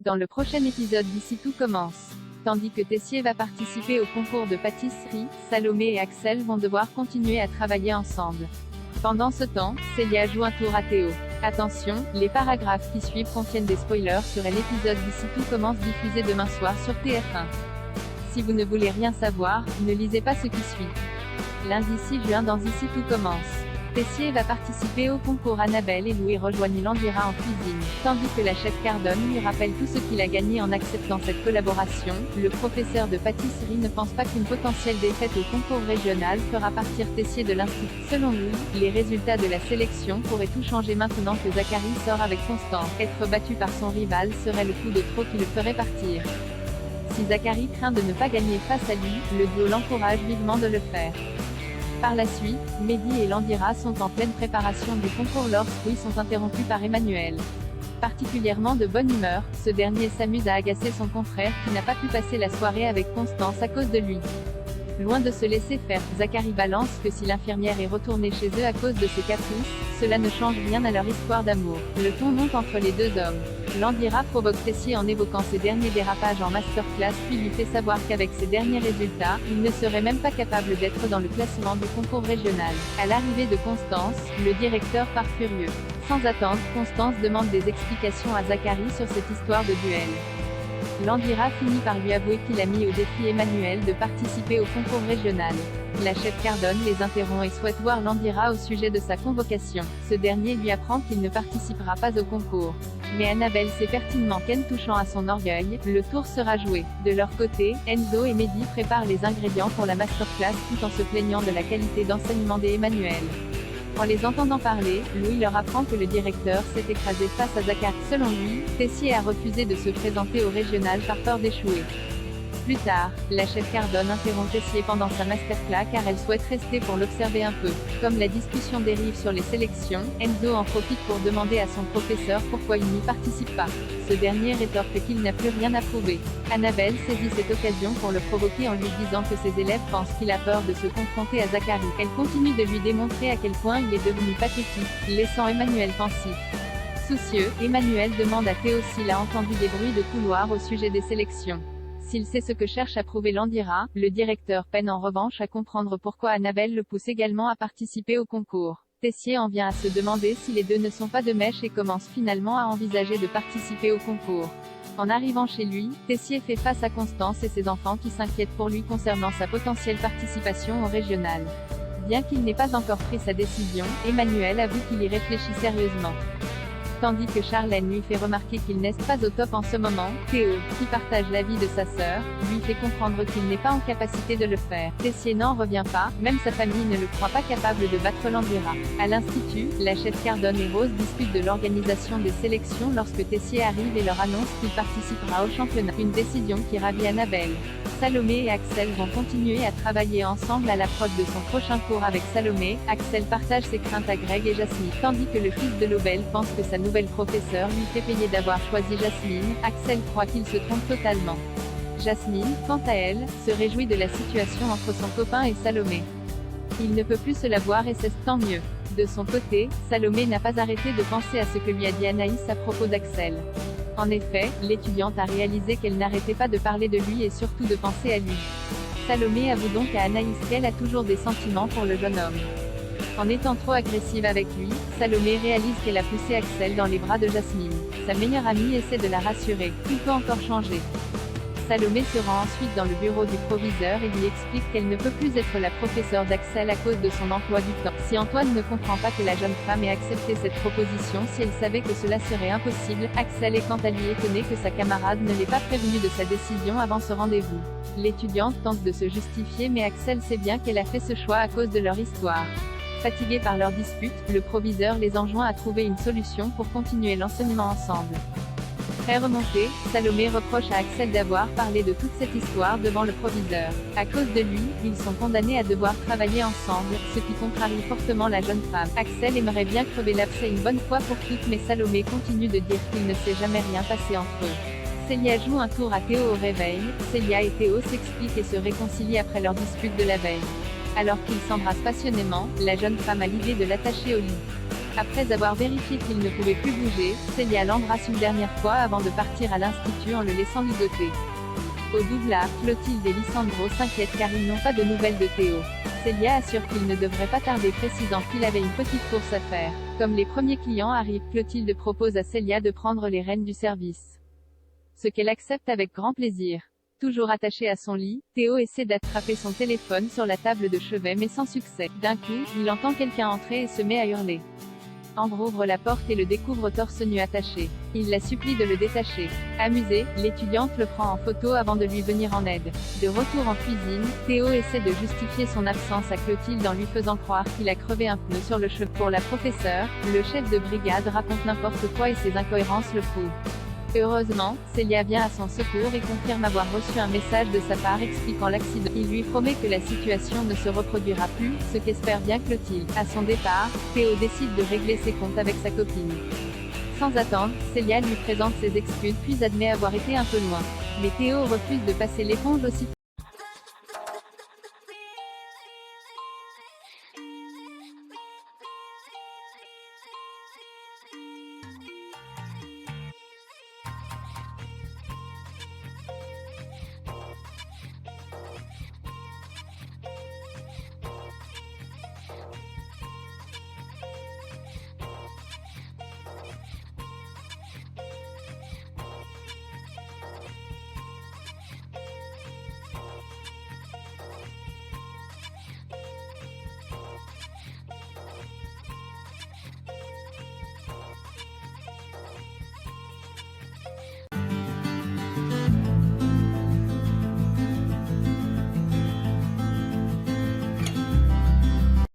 Dans le prochain épisode d'Ici tout commence. Tandis que Tessier va participer au concours de pâtisserie, Salomé et Axel vont devoir continuer à travailler ensemble. Pendant ce temps, Célia joue un tour à Théo. Attention, les paragraphes qui suivent contiennent des spoilers sur l'épisode d'Ici tout commence diffusé demain soir sur TF1. Si vous ne voulez rien savoir, ne lisez pas ce qui suit. Lundi 6 juin dans Ici tout commence. Tessier va participer au concours. Annabelle et Louis rejoignent Landira en cuisine. Tandis que la chef Cardone lui rappelle tout ce qu'il a gagné en acceptant cette collaboration, le professeur de pâtisserie ne pense pas qu'une potentielle défaite au concours régional fera partir Tessier de l'institut. Selon lui, les résultats de la sélection pourraient tout changer maintenant que Zachary sort avec Constance. Être battu par son rival serait le coup de trop qui le ferait partir. Si Zachary craint de ne pas gagner face à lui, le duo l'encourage vivement de le faire. Par la suite, Mehdi et Landira sont en pleine préparation du concours lorsqu'ils sont interrompus par Emmanuel. Particulièrement de bonne humeur, ce dernier s'amuse à agacer son confrère qui n'a pas pu passer la soirée avec Constance à cause de lui. Loin de se laisser faire, Zachary balance que si l'infirmière est retournée chez eux à cause de ses caprices, cela ne change rien à leur histoire d'amour. Le ton monte entre les deux hommes. Landira provoque Tessier en évoquant ses derniers dérapages en masterclass puis lui fait savoir qu'avec ses derniers résultats, il ne serait même pas capable d'être dans le classement du concours régional. À l'arrivée de Constance, le directeur part furieux. Sans attendre, Constance demande des explications à Zachary sur cette histoire de duel. Landira finit par lui avouer qu'il a mis au défi Emmanuel de participer au concours régional. La chef Cardone les interrompt et souhaite voir Landira au sujet de sa convocation. Ce dernier lui apprend qu'il ne participera pas au concours. Mais Annabelle sait pertinemment qu'en touchant à son orgueil, le tour sera joué. De leur côté, Enzo et Mehdi préparent les ingrédients pour la masterclass tout en se plaignant de la qualité d'enseignement d'Emmanuel. En les entendant parler, Louis leur apprend que le directeur s'est écrasé face à Zachary. Selon lui, Tessier a refusé de se présenter au régional par peur d'échouer. Plus tard, la chef Cardone interrompt Tessier pendant sa masterclass car elle souhaite rester pour l'observer un peu. Comme la discussion dérive sur les sélections, Enzo en profite pour demander à son professeur pourquoi il n'y participe pas. Ce dernier rétorque qu'il n'a plus rien à prouver. Annabelle saisit cette occasion pour le provoquer en lui disant que ses élèves pensent qu'il a peur de se confronter à Zachary. Elle continue de lui démontrer à quel point il est devenu pathétique, laissant Emmanuel pensif. Soucieux, Emmanuel demande à Théo s'il a entendu des bruits de couloir au sujet des sélections. S'il sait ce que cherche à prouver Landira, le directeur peine en revanche à comprendre pourquoi Annabelle le pousse également à participer au concours. Tessier en vient à se demander si les deux ne sont pas de mèche et commence finalement à envisager de participer au concours. En arrivant chez lui, Tessier fait face à Constance et ses enfants qui s'inquiètent pour lui concernant sa potentielle participation au régional. Bien qu'il n'ait pas encore pris sa décision, Emmanuel avoue qu'il y réfléchit sérieusement. Tandis que Charlène lui fait remarquer qu'il n'est pas au top en ce moment, Théo, qui partage l'avis de sa sœur, lui fait comprendre qu'il n'est pas en capacité de le faire. Tessier n'en revient pas, même sa famille ne le croit pas capable de battre Landira. À l'institut, la chef Cardone et Rose discutent de l'organisation des sélections lorsque Tessier arrive et leur annonce qu'il participera au championnat. Une décision qui ravit Annabelle. Salomé et Axel vont continuer à travailler ensemble à la prod de son prochain cours avec Salomé. Axel partage ses craintes à Greg et Jasmine. Tandis que le fils de Lobel pense que sa nouvelle professeure lui fait payer d'avoir choisi Jasmine, Axel croit qu'il se trompe totalement. Jasmine, quant à elle, se réjouit de la situation entre son copain et Salomé. Il ne peut plus se la voir et c'est tant mieux. De son côté, Salomé n'a pas arrêté de penser à ce que lui a dit Anaïs à propos d'Axel. En effet, l'étudiante a réalisé qu'elle n'arrêtait pas de parler de lui et surtout de penser à lui. Salomé avoue donc à Anaïs qu'elle a toujours des sentiments pour le jeune homme. En étant trop agressive avec lui, Salomé réalise qu'elle a poussé Axel dans les bras de Jasmine. Sa meilleure amie essaie de la rassurer. Tout peut encore changer. Salomé se rend ensuite dans le bureau du proviseur et lui explique qu'elle ne peut plus être la professeure d'Axel à cause de son emploi du temps. Si Antoine ne comprend pas que la jeune femme ait accepté cette proposition si elle savait que cela serait impossible, Axel est quant à lui étonné que sa camarade ne l'ait pas prévenu de sa décision avant ce rendez-vous. L'étudiante tente de se justifier mais Axel sait bien qu'elle a fait ce choix à cause de leur histoire. Fatigué par leur dispute, le proviseur les enjoint à trouver une solution pour continuer l'enseignement ensemble. Très remonté, Salomé reproche à Axel d'avoir parlé de toute cette histoire devant le proviseur. À cause de lui, ils sont condamnés à devoir travailler ensemble, ce qui contrarie fortement la jeune femme. Axel aimerait bien crever l'abcès une bonne fois pour toutes mais Salomé continue de dire qu'il ne s'est jamais rien passé entre eux. Célia joue un tour à Théo au réveil. Célia et Théo s'expliquent et se réconcilient après leur dispute de la veille. Alors qu'ils s'embrassent passionnément, la jeune femme a l'idée de l'attacher au lit. Après avoir vérifié qu'il ne pouvait plus bouger, Célia l'embrasse une dernière fois avant de partir à l'institut en le laissant ligoter. Au doublard, Clotilde et Lisandro s'inquiètent car ils n'ont pas de nouvelles de Théo. Célia assure qu'il ne devrait pas tarder, précisant qu'il avait une petite course à faire. Comme les premiers clients arrivent, Clotilde propose à Célia de prendre les rênes du service. Ce qu'elle accepte avec grand plaisir. Toujours attaché à son lit, Théo essaie d'attraper son téléphone sur la table de chevet mais sans succès. D'un coup, il entend quelqu'un entrer et se met à hurler. Ambre ouvre la porte et le découvre torse nu attaché. Il la supplie de le détacher. Amusée, l'étudiante le prend en photo avant de lui venir en aide. De retour en cuisine, Théo essaie de justifier son absence à Clotilde en lui faisant croire qu'il a crevé un pneu sur le cheveu. Pour la professeure, le chef de brigade raconte n'importe quoi et ses incohérences le prouvent. Heureusement, Célia vient à son secours et confirme avoir reçu un message de sa part expliquant l'accident. Il lui promet que la situation ne se reproduira plus, ce qu'espère bien Clotilde. À son départ, Théo décide de régler ses comptes avec sa copine. Sans attendre, Célia lui présente ses excuses puis admet avoir été un peu loin. Mais Théo refuse de passer l'éponge aussitôt.